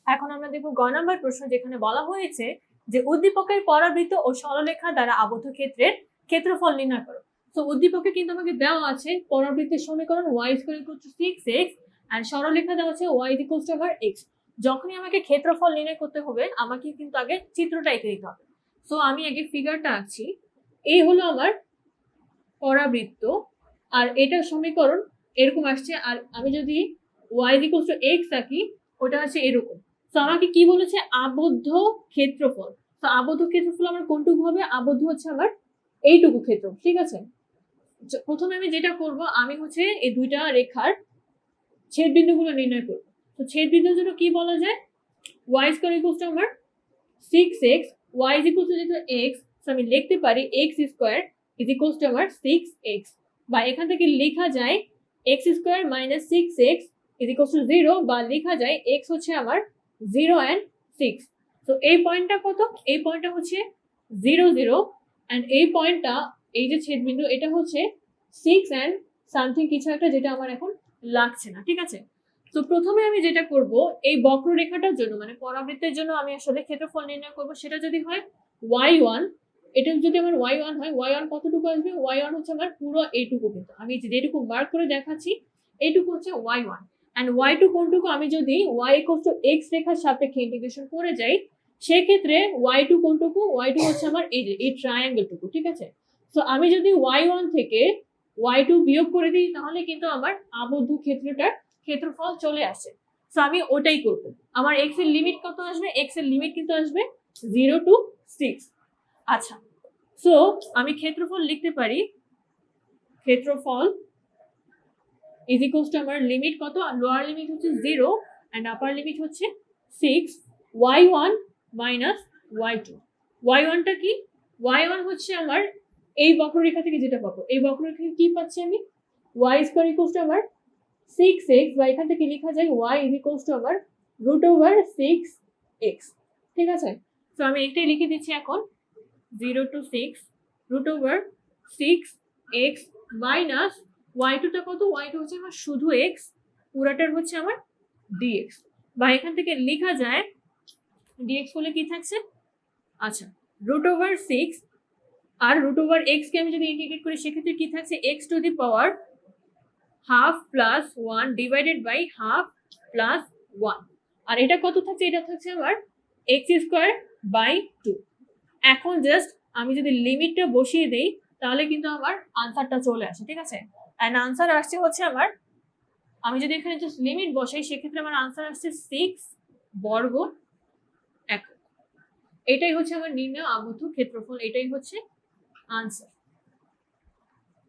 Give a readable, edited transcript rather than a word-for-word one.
এখন আমরা দেখব গ নাম্বার প্রশ্ন, যেখানে বলা হয়েছে যে উদ্দীপকের পরাবৃত্ত ও সরলরেখা দ্বারা আবদ্ধ ক্ষেত্রের ক্ষেত্রফল নির্ণয় করো। তো উদ্দীপকে কিন্তু আমাকে দেওয়া আছে পরাবৃত্তের সমীকরণ y = 6x আর সরলরেখা দেওয়া আছে y = x। যখনই আমাকে ক্ষেত্রফল নির্ণয় করতে হবে আমাকে কিন্তু আগে চিত্রটা এঁকে দিতে হবে। সো আমি আগে ফিগারটা আঁকছি। এই হলো আমার পরাবৃত্ত আর এটার সমীকরণ এরকম আসছে, আর আমি যদি y = x আঁকি ওটা হচ্ছে এরকম। তো আমাকে কি বলেছে? আবদ্ধ ক্ষেত্রফল। তো আবদ্ধ ক্ষেত্রফল আমার কোনটুকু হবে? আবদ্ধ হচ্ছে আমার এইটুকু ক্ষেত্র, ঠিক আছে। প্রথমে আমি যেটা করব, আমি হচ্ছে এই দুইটা রেখার ছেদ বিন্দুগুলো নির্ণয় করব। তো ছেদ বিন্দুর জন্য কি বলা যায়? y = আমার 6x, y যেহেতু x, তো আমি লিখতে পারি x² = আমার 6x, বা এখান থেকে লেখা যায় x² - 6x = 0, বা লেখা যায় x হচ্ছে আমার 0 and 6। তো এই পয়েন্টটা কত? এই পয়েন্টটা হচ্ছে 0 0, and এই পয়েন্টটা, এই যে ছেদবিন্দু, এটা হচ্ছে 6 and সামথিং কিছু একটা, যেটা আমার এখন লাগছে না, ঠিক আছে। তো প্রথমে আমি যেটা করব, এই বক্ররেখাটার জন্য মানে পরাবৃত্তের জন্য আমি আসলে ক্ষেত্রফল নির্ণয় করব। সেটা যদি হয় y1, এটা যদি আমার y1 হয়, y1 কতটুকু আসবে? y1 হচ্ছে আমার পুরো এইটুকু, কিন্তু আমি যেটুকু মার্ক করে দেখাচ্ছি এইটুকু হচ্ছে y1, and y2 কোনটুকু? আমি যদি y = x রেখার সাপেক্ষে ইন্টিগ্রেশন করে যাই সেক্ষেত্রে y2 কোনটুকু? y2 হচ্ছে আমার এই যে এই ট্রায়াঙ্গেলটুকু, ঠিক আছে। তো আমি যদি y1 থেকে y2 বিয়োগ করে দিই তাহলে কিন্তু আমার আবদ্ধ ক্ষেত্রটার ক্ষেত্রফল চলে আসে। সো আমি ওটাই করব। আমার x এর লিমিট কত আসবে? x এর লিমিট কিন্তু আসবে 0 to 6। আচ্ছা, সো আমি ক্ষেত্রফল লিখতে পারি, ক্ষেত্রফল = আমার লিমিট কত? লোয়ার লিমিট হচ্ছে 0 and আপার লিমিট হচ্ছে 6, y1 - y2। y1 টা কি? y1 হচ্ছে আমার এই বক্ররেখা থেকে যেটা পাবো, এই বক্ররেখা থেকে কি পাচ্ছি আমি? y² = আমার 6x, বা এখান থেকে লেখা যায় y = আমার √6x, ঠিক আছে। তো আমি এটাই লিখে দিচ্ছি এখন, 0 to 6 √6x মাইনাস y2 টা কত? y2 হচ্ছে আমার শুধু x, পুরাটার হচ্ছে আমার dx, বা এখান থেকে লেখা যায় dx হলে কি থাকছে? আচ্ছা, √6 আর √x কে আমি যদি ইন্টিগ্রেট করি সেক্ষেত্রে কি থাকছে? x⁻½ + 1 ডিভাইডেড বাই ½ + 1, আর এটা কত থাকছে? এটা থাকছে আমার x²/2। এখন জাস্ট আমি যদি লিমিটটা বসিয়ে দেই তাহলে কিন্তু আমার আনসারটা চলে আসে, ঠিক আছে। এন্ড আনসার আসছে হচ্ছে আমার, আমি যদি এখানে জাস্ট লিমিট বসাই সেক্ষেত্রে আমার আনসার আসছে 6 বর্গ একক। এটাই হচ্ছে আমার নির্ণয় আবদ্ধ ক্ষেত্রফল, এটাই হচ্ছে আনসার।